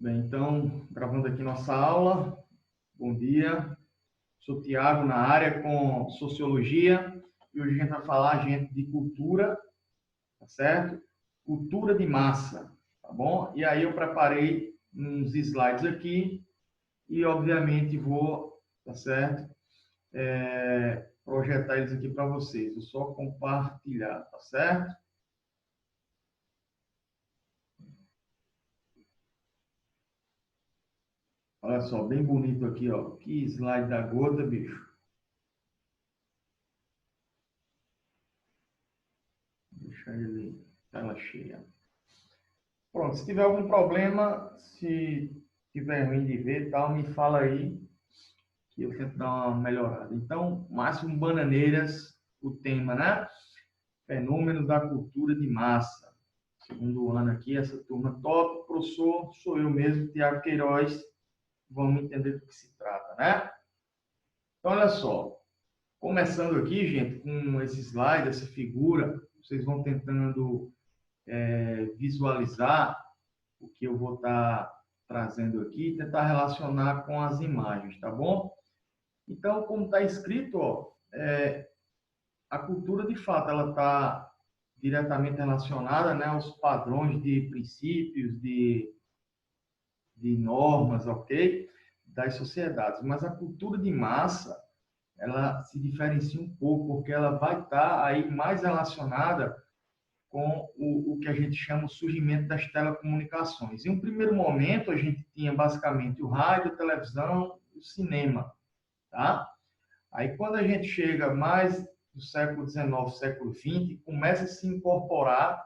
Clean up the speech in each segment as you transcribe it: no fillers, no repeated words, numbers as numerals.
Bem, então, gravando aqui nossa aula. Bom dia. Sou Tiago, na área com Sociologia. E hoje a gente vai falar, gente, de cultura, tá certo? Cultura de massa, tá bom? E aí eu preparei uns slides aqui e, obviamente, vou, tá certo? Projetar eles aqui para vocês. Vou só compartilhar, tá certo? Olha só, bem bonito aqui, ó. Que slide da gota, bicho. Deixa ele tela cheia. Pronto, se tiver algum problema, se tiver ruim de ver, tal, me fala aí que eu tento dar uma melhorada. Então, Máximo Bananeiras, o tema, né? Fenômenos da cultura de massa. Segundo ano aqui, essa turma top. Professor, sou eu mesmo, Tiago Queiroz. Vamos entender do que se trata, né? Então, olha só. Começando aqui, gente, com esse slide, essa figura, vocês vão tentando visualizar o que eu vou estar trazendo aqui, tentar relacionar com as imagens, tá bom? Então, como está escrito, ó, a cultura, de fato, ela está diretamente relacionada, né, aos padrões de princípios, de normas, ok? Das sociedades. Mas a cultura de massa, ela se diferencia um pouco, porque ela vai estar aí mais relacionada com o que a gente chama o surgimento das telecomunicações. Em um primeiro momento, a gente tinha basicamente o rádio, a televisão, o cinema, tá? Aí, quando a gente chega mais do século XIX, século XX, começa a se incorporar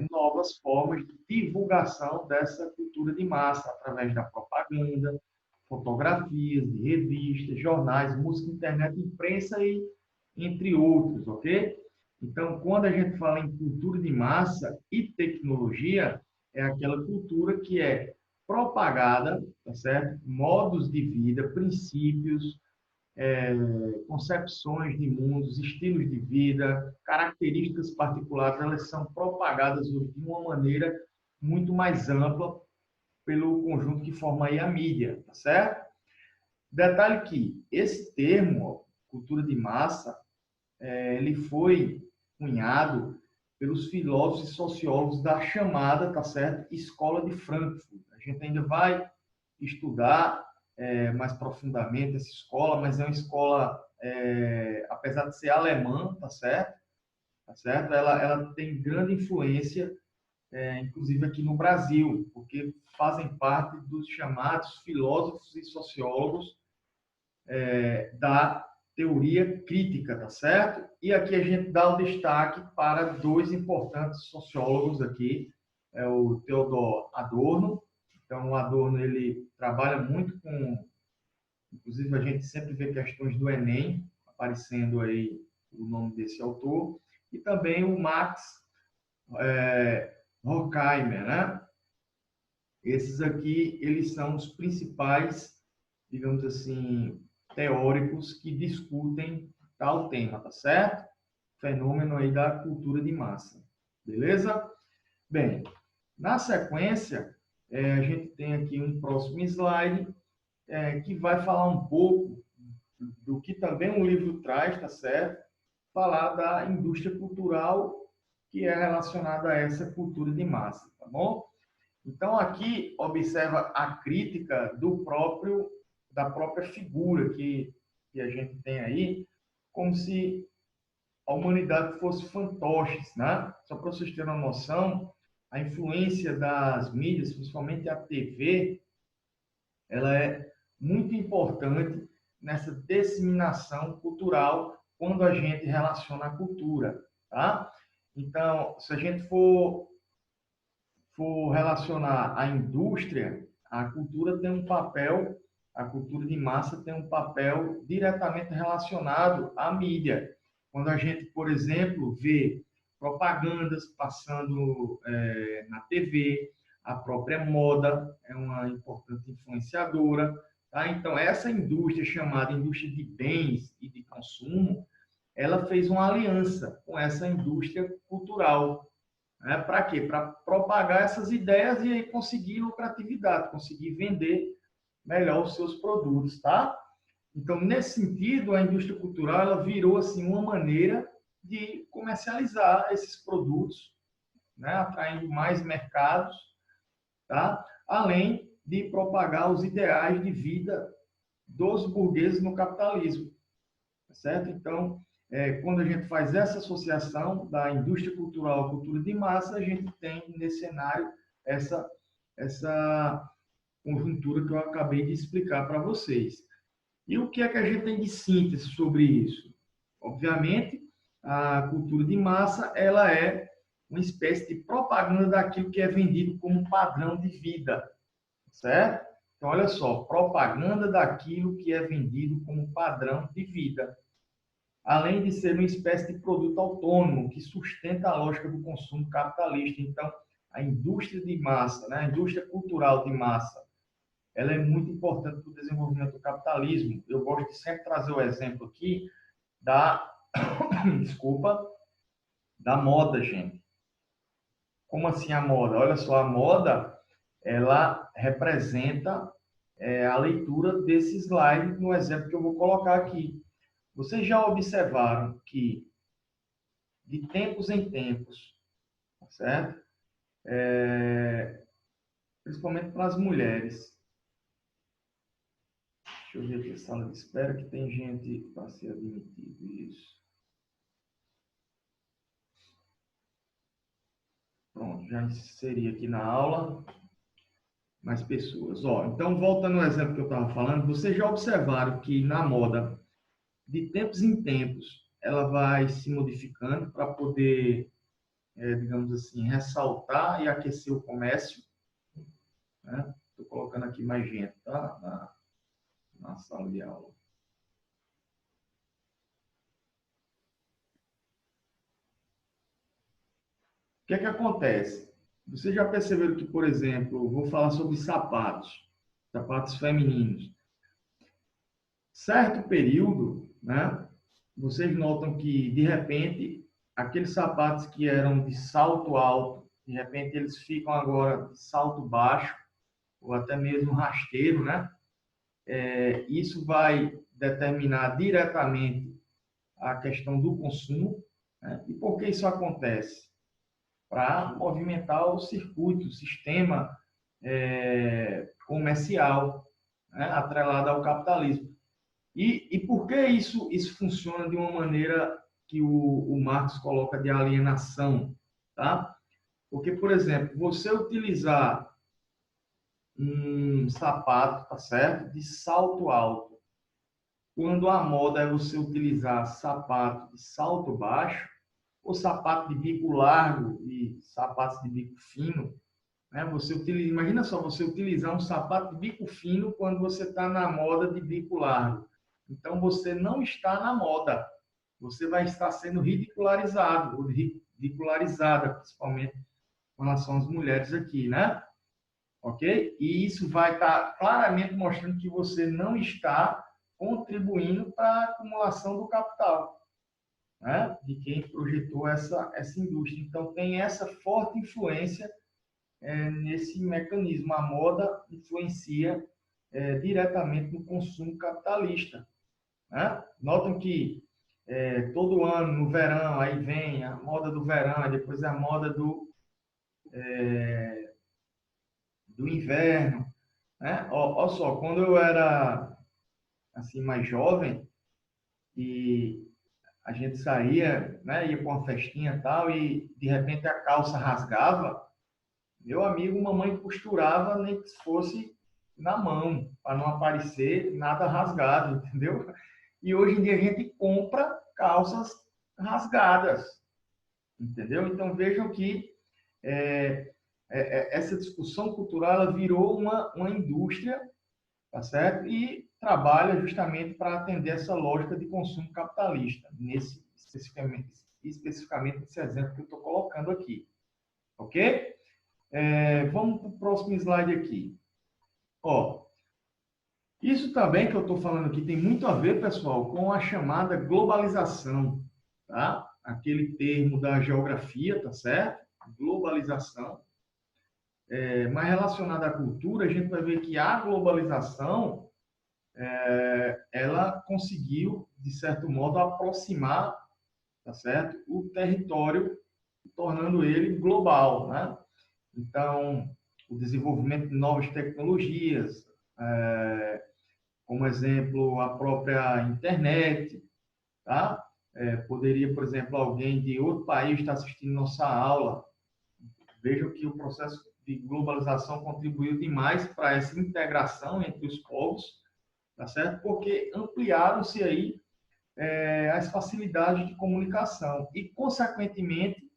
novas formas de divulgação dessa cultura de massa, através da propaganda, fotografias, de revistas, jornais, música, internet, imprensa e entre outros, ok? Então, quando a gente fala em cultura de massa e tecnologia, é aquela cultura que é propagada, tá certo? Modos de vida, princípios, concepções de mundos, estilos de vida, características particulares, elas são propagadas hoje de uma maneira muito mais ampla pelo conjunto que forma aí a mídia, tá certo? Detalhe que esse termo, cultura de massa, ele foi cunhado pelos filósofos e sociólogos da chamada, tá certo, Escola de Frankfurt. A gente ainda vai estudar mais profundamente essa escola, mas é uma escola, apesar de ser alemã, tá certo? Tá certo? Ela tem grande influência, inclusive aqui no Brasil, porque fazem parte dos chamados filósofos e sociólogos da teoria crítica, tá certo? E aqui a gente dá o destaque para dois importantes sociólogos aqui, é o Theodor Adorno. Então, o Adorno, ele trabalha muito com, inclusive a gente sempre vê questões do Enem, aparecendo aí o nome desse autor, e também o Max Horkheimer, né? Esses aqui, eles são os principais, digamos assim, teóricos que discutem tal tema, tá certo? Fenômeno aí da cultura de massa. Beleza? Bem, na sequência, a gente tem aqui um próximo slide que vai falar um pouco do que também o livro traz, tá certo? Falar da indústria cultural que é relacionada a essa cultura de massa, tá bom? Então, aqui, observa a crítica da própria figura que a gente tem aí, como se a humanidade fosse fantoches, né? Só para vocês terem uma noção, a influência das mídias, principalmente a TV, ela é muito importante nessa disseminação cultural quando a gente relaciona a cultura, tá? Então, se a gente for relacionar a indústria, a cultura tem um papel, a cultura de massa tem um papel diretamente relacionado à mídia. Quando a gente, por exemplo, vê propagandas passando na TV, a própria moda é uma importante influenciadora. Tá? Então, essa indústria chamada indústria de bens e de consumo, ela fez uma aliança com essa indústria cultural, Né? Para quê? Para propagar essas ideias e aí conseguir lucratividade, conseguir vender melhor os seus produtos, tá? Então, nesse sentido, a indústria cultural ela virou assim uma maneira de comercializar esses produtos, né? Atraindo mais mercados, tá? Além de propagar os ideais de vida dos burgueses no capitalismo, tá certo? Então, quando a gente faz essa associação da indústria cultural à cultura de massa, a gente tem nesse cenário essa conjuntura que eu acabei de explicar para vocês. E o que é que a gente tem de síntese sobre isso? Obviamente, a cultura de massa ela é uma espécie de propaganda daquilo que é vendido como padrão de vida, certo? Então, olha só, propaganda daquilo que é vendido como padrão de vida, além de ser uma espécie de produto autônomo que sustenta a lógica do consumo capitalista. Então, a indústria de massa, né? A indústria cultural de massa, ela é muito importante para o desenvolvimento do capitalismo. Eu gosto de sempre trazer o exemplo aqui da, desculpa, da moda, gente. Como assim a moda? Olha só, a moda, ela representa a leitura desse slide no exemplo que eu vou colocar aqui. Vocês já observaram que, de tempos em tempos, tá certo? Principalmente para as mulheres. Deixa eu ver aqui a sala de espera, que tem gente para ser admitido. Isso. Pronto, já inseri aqui na aula mais pessoas. Ó, então, voltando ao exemplo que eu estava falando, vocês já observaram que na moda, de tempos em tempos, ela vai se modificando para poder, digamos assim, ressaltar e aquecer o comércio. Né? Estou colocando aqui mais gente, tá? Na sala de aula. O que é que acontece? Vocês já perceberam que, por exemplo, vou falar sobre sapatos femininos. Certo período, né, vocês notam que, de repente, aqueles sapatos que eram de salto alto, de repente eles ficam agora de salto baixo, ou até mesmo rasteiro, né? Isso vai determinar diretamente a questão do consumo. Né? E por que isso acontece? Para movimentar o circuito, o sistema comercial, né? Atrelado ao capitalismo. E por que isso funciona de uma maneira que o Marx coloca de alienação? Tá? Porque, por exemplo, você utilizar um sapato, tá certo? De salto alto, quando a moda é você utilizar sapato de salto baixo, ou sapato de bico largo e sapatos de bico fino, né? Você utiliza, imagina só, você utilizar um sapato de bico fino quando você está na moda de bico largo. Então, você não está na moda. Você vai estar sendo ridicularizado, ou ridicularizada, principalmente com relação às mulheres aqui, né? Ok? E isso vai estar claramente mostrando que você não está contribuindo para a acumulação do capital, né? De quem projetou essa indústria. Então, tem essa forte influência nesse mecanismo. A moda influencia diretamente no consumo capitalista. Né? Notam que todo ano, no verão, aí vem a moda do verão, depois a moda do inverno. Né? Olha só, quando eu era assim, mais jovem e a gente saía, né, ia para uma festinha e tal, e de repente a calça rasgava, meu amigo, mamãe costurava nem que fosse na mão, para não aparecer nada rasgado, entendeu? E hoje em dia a gente compra calças rasgadas, entendeu? Então vejam que essa discussão cultural ela virou uma indústria, tá certo? E trabalha justamente para atender essa lógica de consumo capitalista, especificamente nesse exemplo que eu estou colocando aqui, ok? Vamos para o próximo slide aqui. Ó, isso também que eu estou falando aqui tem muito a ver, pessoal, com a chamada globalização, tá? Aquele termo da geografia, tá certo? globalização. Mas relacionada à cultura, a gente vai ver que a globalização ela conseguiu, de certo modo, aproximar, tá certo, o território, tornando ele global, né? Então, o desenvolvimento de novas tecnologias, como exemplo, a própria internet, tá? Poderia, por exemplo, alguém de outro país estar assistindo nossa aula. Vejam que o processo de globalização contribuiu demais para essa integração entre os povos, tá certo? Porque ampliaram-se aí as facilidades de comunicação e, consequentemente,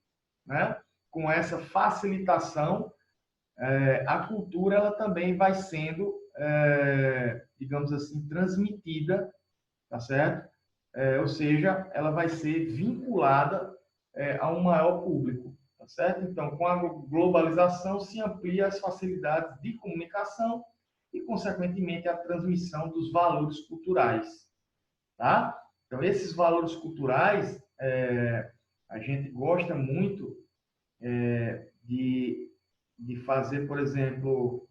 né, com essa facilitação, a cultura ela também vai sendo, digamos assim, transmitida, tá certo? Ou seja, ela vai ser vinculada a um maior público, tá certo? Então, com a globalização se amplia as facilidades de comunicação e, consequentemente, a transmissão dos valores culturais, tá? Então, esses valores culturais, a gente gosta muito de fazer, por exemplo,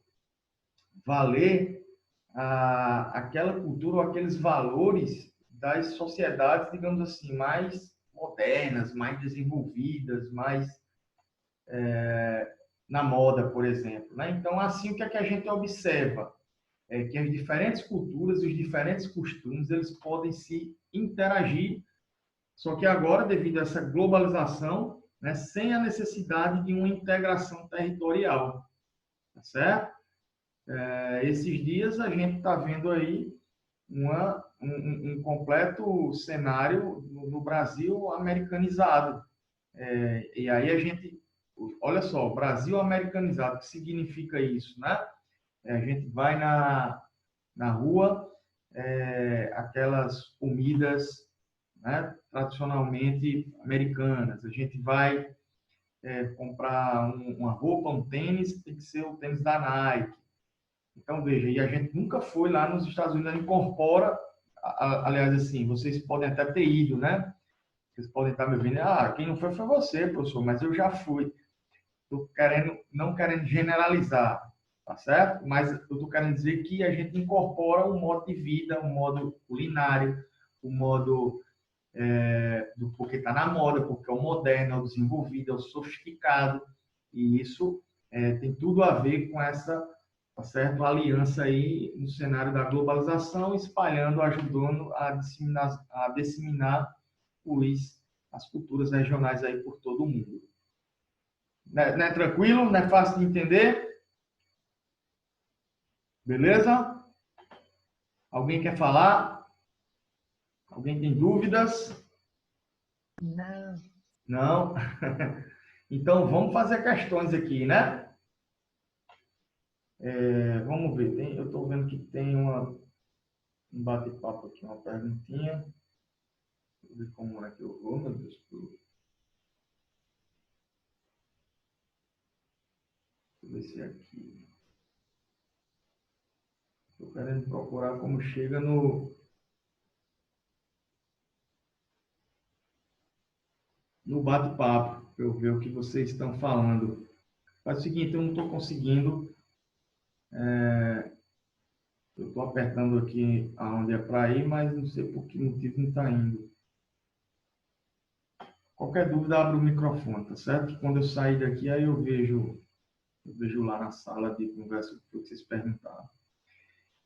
valer aquela cultura ou aqueles valores das sociedades, digamos assim, mais modernas, mais desenvolvidas, mais na moda, por exemplo, né? Então, assim, o que é que a gente observa? É que as diferentes culturas, os diferentes costumes, eles podem se interagir, só que agora, devido a essa globalização, né, sem a necessidade de uma integração territorial, tá certo? Esses dias a gente está vendo aí um completo cenário no Brasil americanizado. E aí a gente, olha só, Brasil americanizado, o que significa isso, né? A gente vai na rua, aquelas comidas, né, tradicionalmente americanas. A gente vai comprar uma roupa, um tênis, tem que ser o tênis da Nike. Então, veja, e a gente nunca foi lá nos Estados Unidos, incorpora, aliás, assim, vocês podem até ter ido, né? Vocês podem estar me ouvindo, quem não foi foi você, professor, mas eu já fui. Estou não querendo generalizar, tá certo? Mas eu estou querendo dizer que a gente incorpora um modo de vida, um modo culinário, um modo porque está na moda, porque é o moderno, é o desenvolvido, é o sofisticado, e isso tem tudo a ver com essa, tá certo, aliança aí no cenário da globalização, espalhando, ajudando a disseminar as culturas regionais aí por todo o mundo. Não é tranquilo? Não é fácil de entender? Beleza? Alguém quer falar? Alguém tem dúvidas? Não. Não? Então, vamos fazer questões aqui, né? Vamos ver. Eu estou vendo que tem um bate-papo aqui, uma perguntinha. Deixa eu ver como é que eu vou, meu Deus. Deixa eu ver se é aqui. Estou querendo procurar como chega no bate-papo, para eu ver o que vocês estão falando. Faz o seguinte, eu não estou conseguindo. Eu estou apertando aqui aonde é para ir, mas não sei por que motivo não está indo. Qualquer dúvida, abre o microfone, tá certo? Quando eu sair daqui, aí eu vejo lá na sala de conversa o que vocês perguntaram.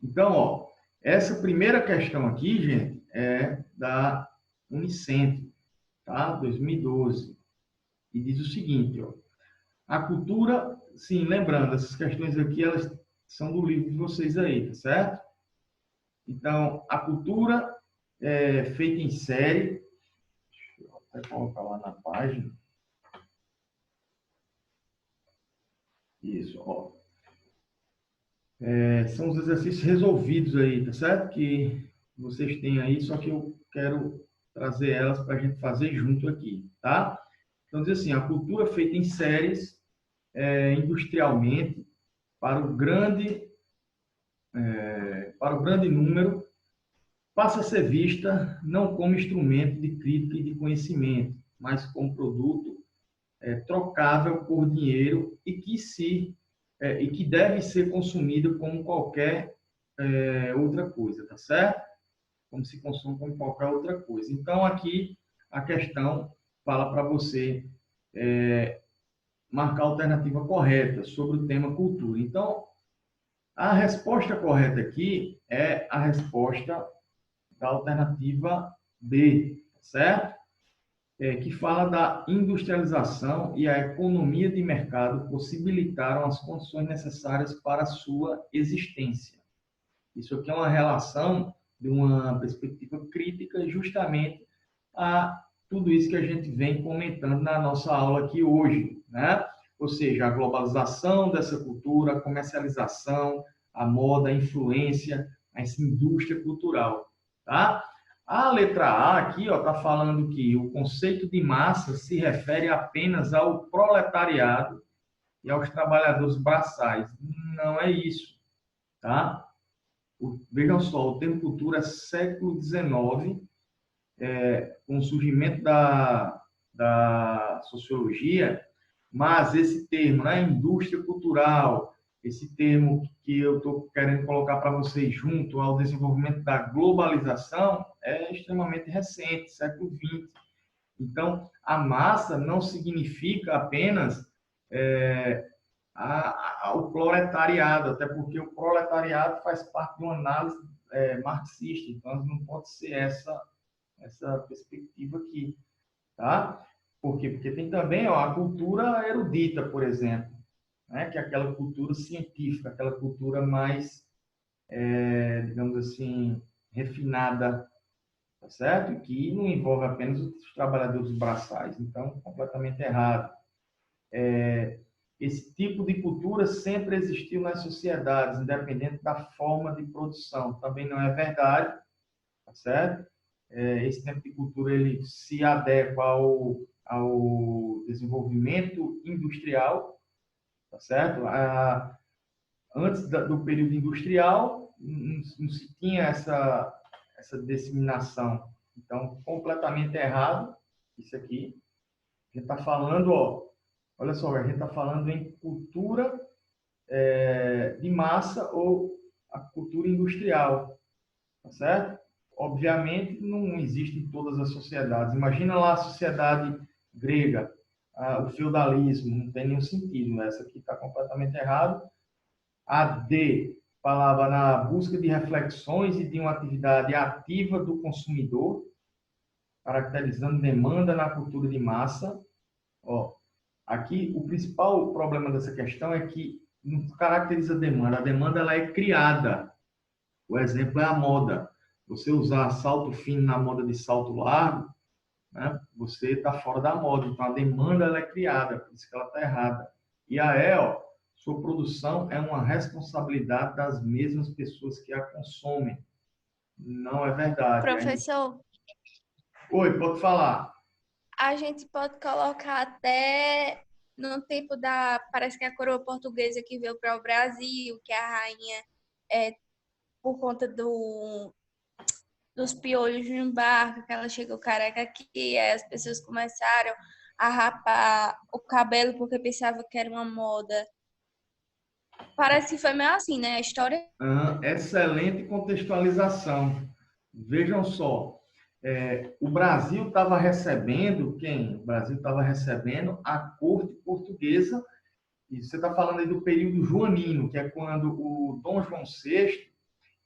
Então, ó, essa primeira questão aqui, gente, é da Unicentro, tá? 2012. E diz o seguinte, ó. A cultura, sim, lembrando, essas questões aqui, elas são do livro de vocês aí, tá certo? Então, a cultura é feita em série. Deixa eu até colocar lá na página. Isso, ó. São os exercícios resolvidos aí, tá certo? Que vocês têm aí, só que eu quero trazer elas para a gente fazer junto aqui, tá? Então, diz assim, a cultura feita em séries, industrialmente, para o grande número, passa a ser vista não como instrumento de crítica e de conhecimento, mas como produto trocável por dinheiro e que deve ser consumido como qualquer outra coisa, tá certo? Como se consome como qualquer outra coisa. Então, aqui a questão fala para você marcar a alternativa correta sobre o tema cultura. Então, a resposta correta aqui é a resposta da alternativa B, certo? Que fala da industrialização e a economia de mercado possibilitaram as condições necessárias para a sua existência. Isso aqui é uma relação de uma perspectiva crítica justamente a tudo isso que a gente vem comentando na nossa aula aqui hoje, né? Ou seja, a globalização dessa cultura, a comercialização, a moda, a influência, a indústria cultural, tá? A letra A aqui, ó, tá falando que o conceito de massa se refere apenas ao proletariado e aos trabalhadores braçais. Não é isso, tá? Vejam só, o termo cultura é século XIX, com o surgimento da sociologia, mas esse termo, né, indústria cultural, esse termo que eu estou querendo colocar para vocês junto ao desenvolvimento da globalização, é extremamente recente, século XX. Então, a massa não significa apenas o proletariado, até porque o proletariado faz parte de uma análise marxista, então não pode ser essa perspectiva aqui, tá? Por quê? Porque tem também a cultura erudita, por exemplo, né? Que é aquela cultura científica, aquela cultura mais, digamos assim, refinada, tá certo? Que não envolve apenas os trabalhadores braçais, então, completamente errado. Esse tipo de cultura sempre existiu nas sociedades, independente da forma de produção. Também não é verdade, tá certo? Esse tipo de cultura ele se adequa ao desenvolvimento industrial, tá certo? Antes do período industrial, não se tinha essa disseminação. Então, completamente errado isso aqui. A gente está falando, ó, olha só, a gente está falando em cultura de massa ou a cultura industrial, tá certo? Obviamente, não existe em todas as sociedades. Imagina lá a sociedade grega, o feudalismo, não tem nenhum sentido, né? Essa aqui está completamente errado. A D falava na busca de reflexões e de uma atividade ativa do consumidor, caracterizando demanda na cultura de massa. Ó, aqui, o principal problema dessa questão é que não caracteriza a demanda ela é criada. O exemplo é a moda. Você usar salto fino na moda de salto largo, né, você está fora da moda. Então, a demanda ela é criada, por isso que ela está errada. E a E, ó, sua produção é uma responsabilidade das mesmas pessoas que a consomem. Não é verdade. Professor, Oi, pode falar. a gente pode colocar até no tempo parece que a coroa portuguesa que veio para o Brasil, que a rainha, por conta dos piolhos no barco, que ela chegou careca aqui, aí as pessoas começaram a rapar o cabelo porque pensavam que era uma moda. Parece que foi meio assim, né? A história. Excelente contextualização. Vejam só, o Brasil estava recebendo quem? O Brasil estava recebendo a corte portuguesa, e você está falando aí do período joanino, que é quando o Dom João VI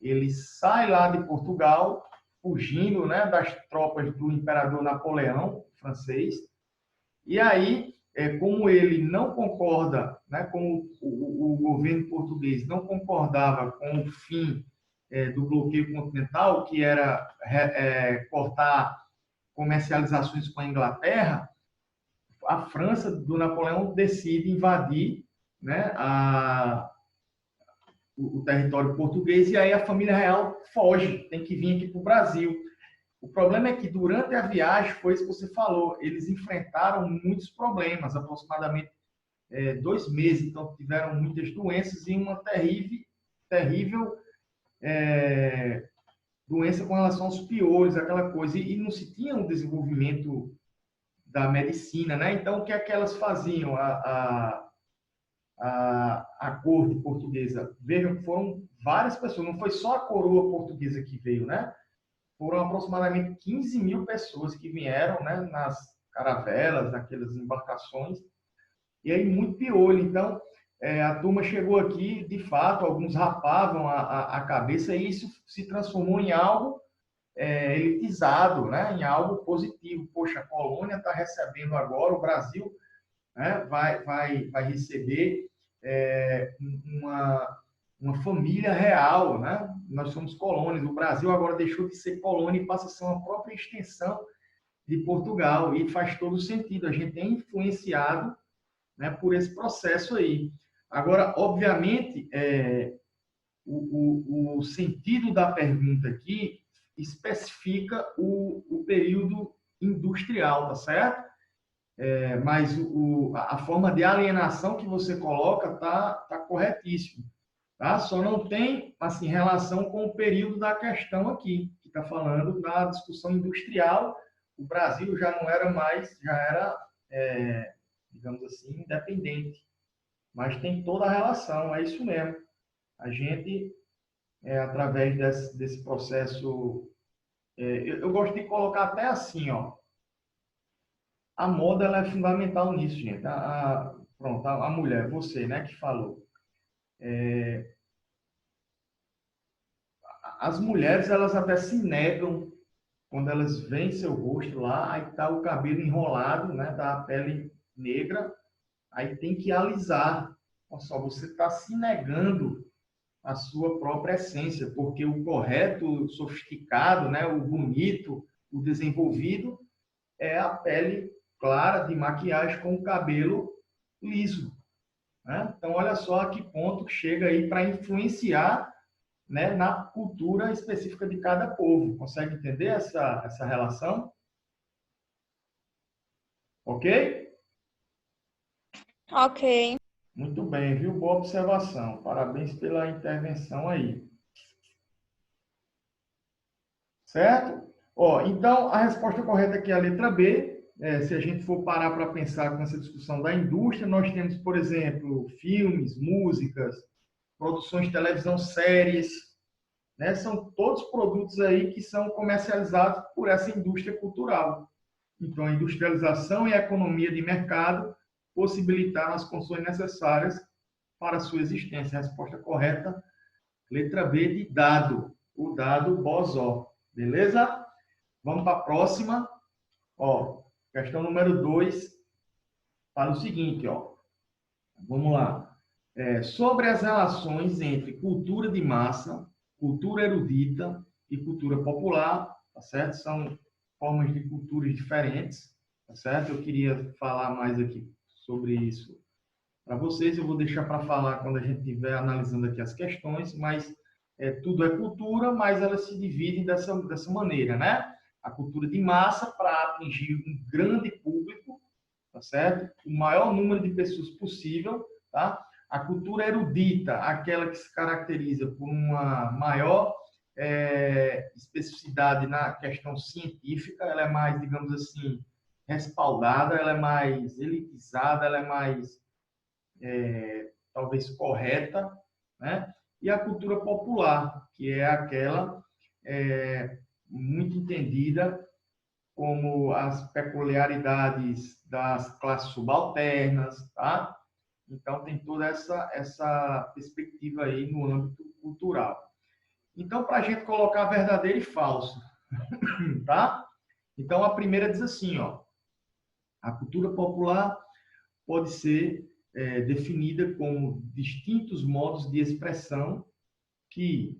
ele sai lá de Portugal, fugindo, né, das tropas do imperador Napoleão francês, e aí, como ele não concorda, né, como o governo português não concordava com o fim do bloqueio continental, que era cortar comercializações com a Inglaterra, a França do Napoleão decide invadir, né, o território português e aí a família real foge, tem que vir aqui para o Brasil. O problema é que durante a viagem, foi isso que você falou, eles enfrentaram muitos problemas, aproximadamente 2 meses, então tiveram muitas doenças e uma terrível doença com relação aos piolhos, aquela coisa, e não se tinha um desenvolvimento da medicina, né? Então, o que é que elas faziam? A corte portuguesa, vejam, foram várias pessoas, não foi só a coroa portuguesa que veio, né? Foram aproximadamente 15 mil pessoas que vieram, né, nas caravelas, naquelas embarcações, e aí muito piolho. Então, a turma chegou aqui, de fato, alguns rapavam a cabeça, e isso se transformou em algo elitizado, né, em algo positivo. Poxa, a colônia está recebendo agora, o Brasil, né, vai receber uma família real, né? Nós somos colônias. O Brasil agora deixou de ser colônia e passa a ser uma própria extensão de Portugal, e faz todo sentido. A gente é influenciado, né, por esse processo aí. Agora, obviamente, o sentido da pergunta aqui especifica o período industrial, tá certo? Mas a forma de alienação que você coloca tá corretíssimo. Tá? Só não tem assim, relação com o período da questão aqui, que está falando da discussão industrial. O Brasil já não era mais, já era, digamos assim, independente. Mas tem toda a relação, é isso mesmo. A gente, através desse processo, eu gosto de colocar até assim, ó, a moda ela é fundamental nisso, gente. Pronto, a mulher, você, né, que falou. As mulheres, elas até se negam quando elas veem seu rosto lá, aí tá o cabelo enrolado, né, da pele negra, aí tem que alisar. Olha só, você está se negando a sua própria essência, porque o correto, o sofisticado, né, o bonito, o desenvolvido é a pele clara de maquiagem com o cabelo liso, né? Então, olha só a que ponto chega aí para influenciar, né, na cultura específica de cada povo. Consegue entender essa relação? Ok? Ok. Muito bem, viu? Boa observação. Parabéns pela intervenção aí. Certo? Ó, então, a resposta correta aqui é a letra B. Se a gente for parar para pensar com essa discussão da indústria, nós temos, por exemplo, filmes, músicas, produções de televisão, séries, né? São todos produtos aí que são comercializados por essa indústria cultural. Então, a industrialização e a economia de mercado possibilitaram as condições necessárias para a sua existência. A resposta correta, letra B de dado, o dado Bosó. Beleza? Vamos para a próxima. Ó, questão número 2 fala o seguinte, ó. Vamos lá. Sobre as relações entre cultura de massa, cultura erudita e cultura popular, tá certo? São formas de culturas diferentes, tá certo? Eu queria falar mais aqui sobre isso para vocês. Eu vou deixar para falar quando a gente estiver analisando aqui as questões, mas tudo é cultura, mas elas se dividem dessa maneira, né? A cultura de massa para atingir um grande público, tá certo? O maior número de pessoas possível, tá? A cultura erudita, aquela que se caracteriza por uma maior especificidade na questão científica, ela é mais, digamos assim, respaldada, ela é mais elitizada, ela é mais, talvez, correta, né? E a cultura popular, que é aquela muito entendida como as peculiaridades das classes subalternas, tá? Então, tem toda essa perspectiva aí no âmbito cultural. Então, para a gente colocar verdadeiro e falso, tá? Então, a primeira diz assim, ó, a cultura popular pode ser definida como distintos modos de expressão que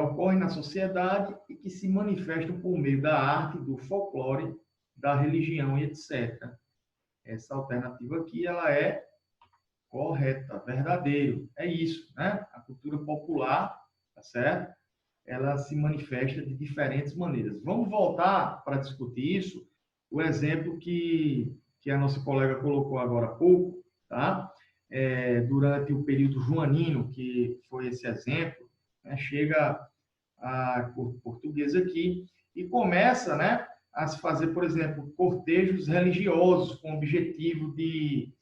ocorrem na sociedade e que se manifestam por meio da arte, do folclore, da religião e etc. Essa alternativa aqui, ela é correta, verdadeiro. É isso, né? A cultura popular, tá certo? Ela se manifesta de diferentes maneiras. Vamos voltar para discutir isso, o exemplo que a nossa colega colocou agora há pouco, tá? Durante o período joanino, que foi esse exemplo, né? Chega a corte portuguesa aqui e começa, né, a se fazer, por exemplo, cortejos religiosos com o objetivo de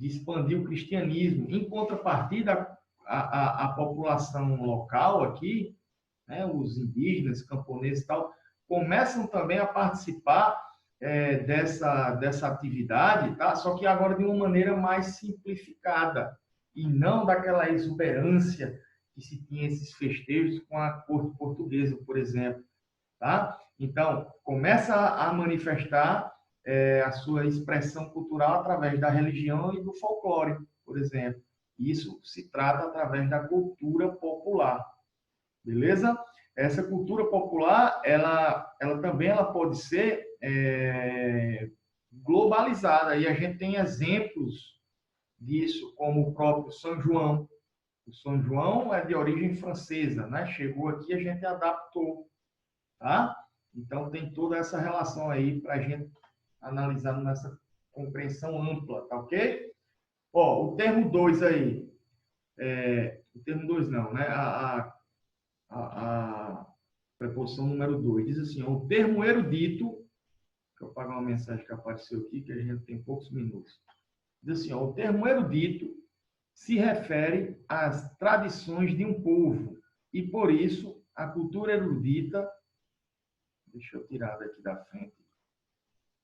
expandir o cristianismo. Em contrapartida, a população local aqui, né, os indígenas, camponeses e tal, começam também a participar dessa atividade, tá? Só que agora de uma maneira mais simplificada e não daquela exuberância que se tinha esses festejos com a corte portuguesa, por exemplo, tá? Então, começa a manifestar a sua expressão cultural através da religião e do folclore, por exemplo. Isso se trata através da cultura popular, beleza? Essa cultura popular, ela também pode ser globalizada, e a gente tem exemplos disso, como o próprio São João. O São João é de origem francesa, né? Chegou aqui, a gente adaptou, tá? Então, tem toda essa relação aí para a gente analisar nessa compreensão ampla, tá ok? Ó, o termo 2 aí, o termo 2 não, né? A preposição número 2 diz assim, ó, o termo erudito, deixa eu apagar uma mensagem que apareceu aqui, que a gente tem poucos minutos. Diz assim, ó, o termo erudito se refere às tradições de um povo e, por isso, a cultura erudita. Deixa eu tirar daqui da frente,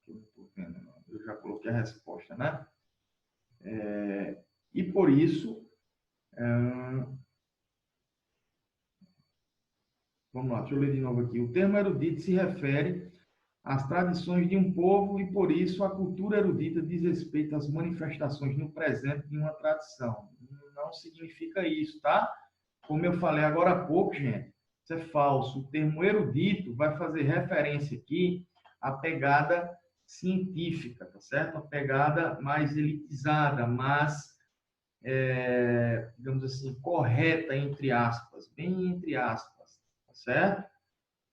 que eu não estou vendo, não. Eu já coloquei a resposta, né? E, por isso, vamos lá, deixa eu ler de novo aqui. O termo erudito se refere às tradições de um povo e, por isso, a cultura erudita diz respeito às manifestações no presente de uma tradição. Não significa isso, tá? Como eu falei agora há pouco, gente, isso é falso. O termo erudito vai fazer referência aqui à pegada científica, tá certo? A pegada mais elitizada, mas, digamos assim, correta, entre aspas, bem entre aspas, tá certo?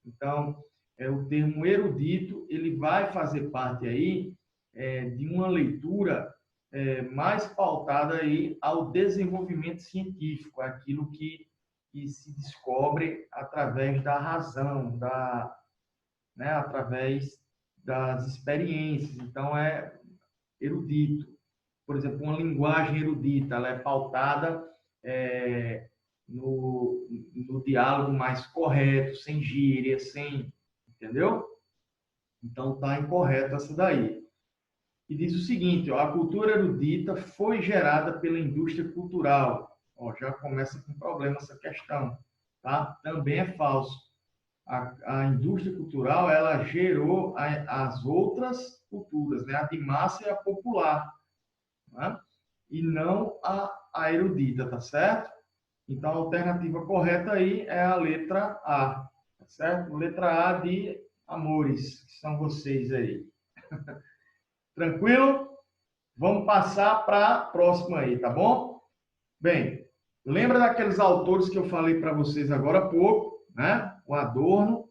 Então, o termo erudito, ele vai fazer parte aí de uma leitura mais pautada aí ao desenvolvimento científico, aquilo que se descobre através da razão, né, através das experiências. Então, é erudito. Por exemplo, uma linguagem erudita, ela é pautada no diálogo mais correto, sem gíria, sem... Entendeu? Então, está incorreto essa daí. E diz o seguinte, ó, a cultura erudita foi gerada pela indústria cultural. Ó, já começa com problema essa questão, tá? Também é falso. A indústria cultural, ela gerou as outras culturas, né? A de massa e a popular, né? E não a erudita, tá certo? Então, a alternativa correta aí é a letra A, tá certo? Letra A de amores, que são vocês aí. Tranquilo? Vamos passar para a próxima aí, tá bom? Bem, lembra daqueles autores que eu falei para vocês agora há pouco, né? O Adorno,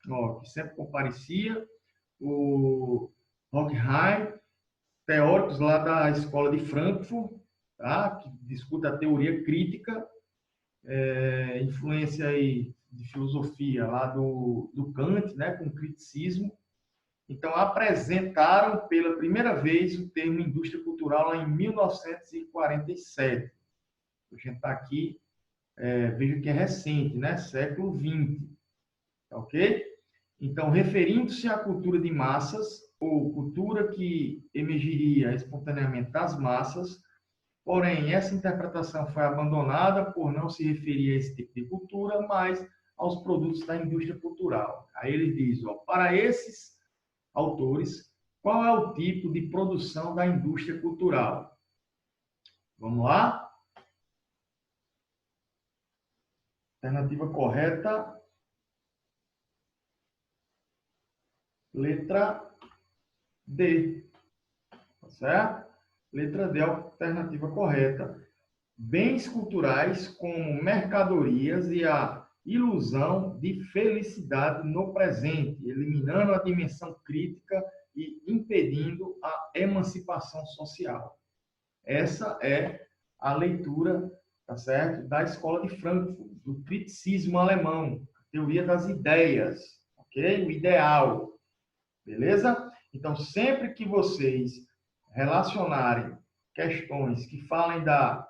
ó, que sempre comparecia, o Horkheim, teóricos lá da Escola de Frankfurt, tá? Que discute a teoria crítica, influência aí de filosofia lá do Kant, né? Com criticismo. Então, apresentaram pela primeira vez o termo indústria cultural lá em 1947. A gente está aqui, veja que é recente, né? Século XX. Ok? Então, referindo-se à cultura de massas, ou cultura que emergiria espontaneamente das massas, porém, essa interpretação foi abandonada por não se referir a esse tipo de cultura, mas aos produtos da indústria cultural. Aí ele diz, ó, para esses autores, qual é o tipo de produção da indústria cultural? Vamos lá? Alternativa correta. Letra D. Tá certo? Letra D é a alternativa correta. Bens culturais como mercadorias e a ilusão de felicidade no presente, eliminando a dimensão crítica e impedindo a emancipação social. Essa é a leitura, tá certo, da Escola de Frankfurt, do criticismo alemão, a teoria das ideias, ok? O ideal, beleza? Então, sempre que vocês relacionarem questões que falem da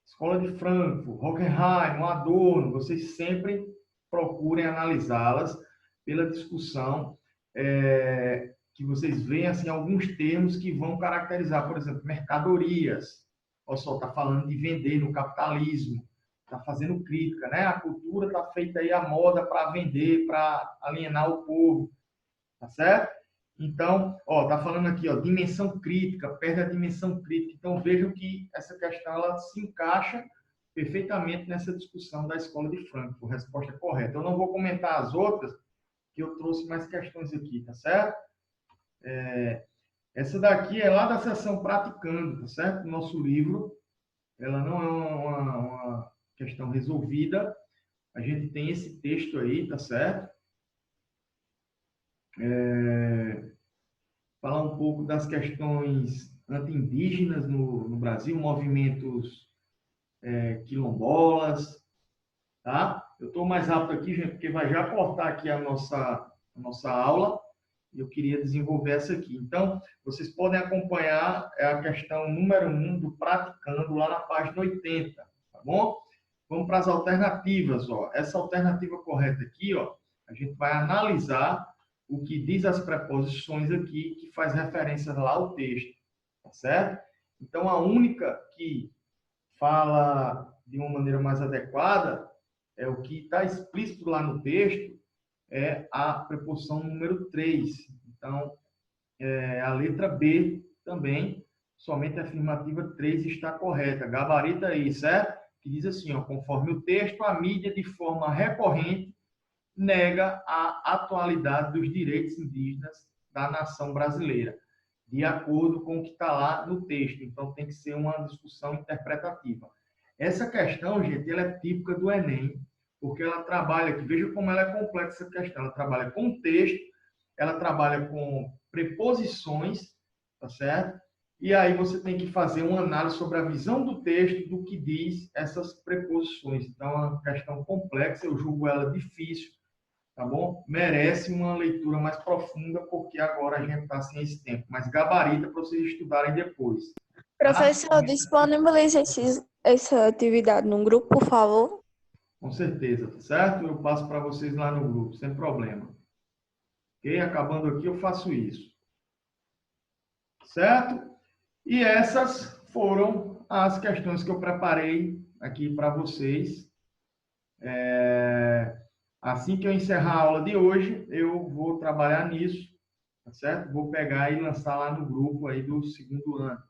Escola de Frankfurt, Hockenheim, Adorno, vocês sempre procurem analisá-las pela discussão, que vocês veem assim, alguns termos que vão caracterizar, por exemplo, mercadorias. Olha só, está falando de vender no capitalismo, está fazendo crítica, né? A cultura está feita aí a moda para vender, para alienar o povo, tá certo? Então, ó, tá falando aqui, ó, dimensão crítica, perde a dimensão crítica. Então, vejam que essa questão ela se encaixa perfeitamente nessa discussão da Escola de Frankfurt. Resposta correta. Eu não vou comentar as outras, que eu trouxe mais questões aqui, tá certo? Essa daqui é lá da seção Praticando, tá certo? Nosso livro, ela não é uma questão resolvida. A gente tem esse texto aí, tá certo? Falar um pouco das questões anti-indígenas no Brasil, movimentos quilombolas, tá? Eu estou mais rápido aqui, gente, porque vai já cortar aqui a nossa aula, e eu queria desenvolver essa aqui. Então, vocês podem acompanhar a questão número 1 do Praticando, lá na página 80, tá bom? Vamos para as alternativas, ó. Essa alternativa correta aqui, ó, a gente vai analisar o que diz as preposições aqui, que faz referência lá ao texto, tá certo? Então, a única que fala de uma maneira mais adequada é o que está explícito lá no texto, é a preposição número 3. Então, a letra B também, somente a afirmativa 3 está correta. Gabarita aí, certo? Que diz assim, ó, conforme o texto, a mídia, de forma recorrente, nega a atualidade dos direitos indígenas da nação brasileira, de acordo com o que está lá no texto. Então, tem que ser uma discussão interpretativa. Essa questão, gente, ela é típica do Enem, porque ela trabalha aqui, veja como ela é complexa essa questão, ela trabalha com texto, ela trabalha com preposições, tá certo? E aí você tem que fazer uma análise sobre a visão do texto, do que diz essas preposições. Então, é uma questão complexa, eu julgo ela difícil, tá bom? Merece uma leitura mais profunda, porque agora a gente está sem esse tempo. Mas gabarita para vocês estudarem depois. Professor, disponibilize essa atividade num grupo, por favor. Com certeza, tá certo? Eu passo para vocês lá no grupo, sem problema. Ok? Acabando aqui, eu faço isso. Certo? E essas foram as questões que eu preparei aqui para vocês. Assim que eu encerrar a aula de hoje, eu vou trabalhar nisso, tá certo? Vou pegar e lançar lá no grupo aí do segundo ano,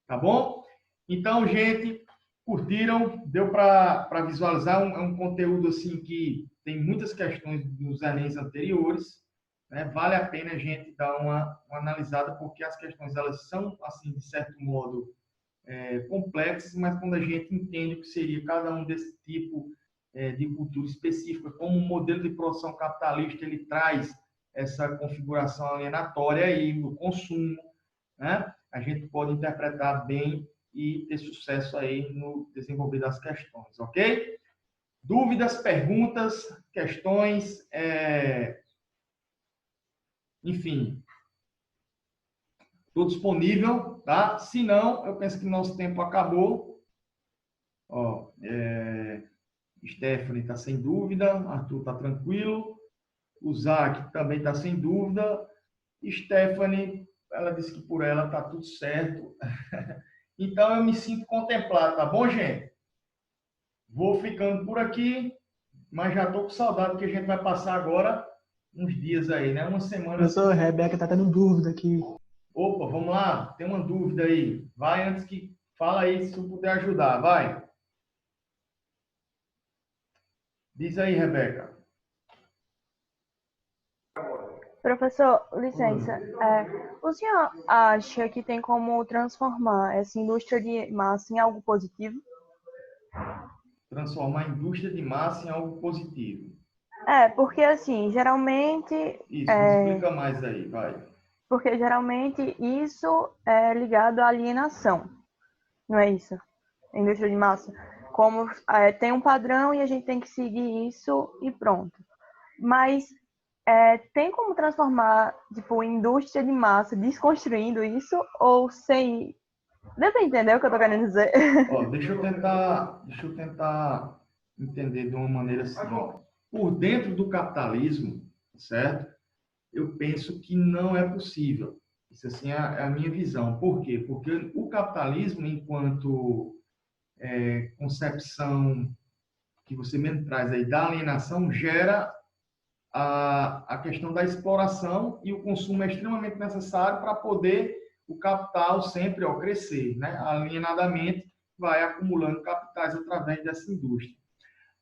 tá bom? Então, gente, curtiram? Deu para visualizar? É um conteúdo assim que tem muitas questões dos Enems anteriores, né? Vale a pena a gente dar uma analisada, porque as questões elas são, assim, de certo modo, complexas, mas quando a gente entende o que seria cada um desse tipo de cultura específica, como o modelo de produção capitalista ele traz essa configuração alienatória aí no consumo, né? A gente pode interpretar bem e ter sucesso aí no desenvolver das questões, ok? Dúvidas, perguntas, questões, enfim, estou disponível, tá? Se não, eu penso que nosso tempo acabou. Ó, Stephanie está sem dúvida, Arthur está tranquilo, o Zac também está sem dúvida, Stephanie, ela disse que por ela está tudo certo. Então, eu me sinto contemplado, tá bom, gente? Vou ficando por aqui, mas já estou com saudade, porque a gente vai passar agora uns dias aí, né? Uma semana. Professor, Rebeca está tendo dúvida aqui. Opa, vamos lá, tem uma dúvida aí. Vai antes que... Fala aí, se eu puder ajudar, vai. Diz aí, Rebeca. Professor, licença. O senhor acha que tem como transformar essa indústria de massa em algo positivo? Transformar a indústria de massa em algo positivo. Porque assim, geralmente... Isso, me explica mais aí, vai. Porque geralmente isso é ligado à alienação, não é isso? A indústria de massa. Como tem um padrão e a gente tem que seguir isso e pronto. Mas tem como transformar, tipo, indústria de massa, desconstruindo isso, ou sem... Deu pra entender o que eu tô querendo dizer? Ó, deixa eu tentar entender de uma maneira assim, ó. Por dentro do capitalismo, certo? Eu penso que não é possível. Isso assim é a minha visão. Por quê? Porque o capitalismo, enquanto concepção que você mesmo traz aí da alienação, gera a questão da exploração, e o consumo é extremamente necessário para poder o capital sempre crescer, né? Alienadamente, vai acumulando capitais através dessa indústria.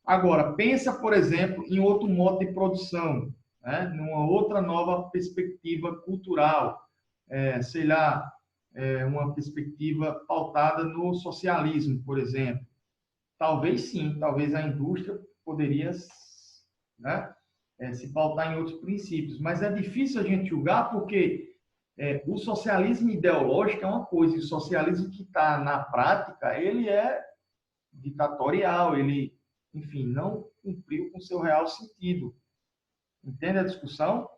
Agora, pensa, por exemplo, em outro modo de produção, né? Numa outra nova perspectiva cultural, sei lá, uma perspectiva pautada no socialismo, por exemplo. Talvez sim, talvez a indústria poderia, né, se pautar em outros princípios, mas é difícil a gente julgar porque o socialismo ideológico é uma coisa, e o socialismo que está na prática, ele é ditatorial, ele, enfim, não cumpriu com seu real sentido. Entende a discussão?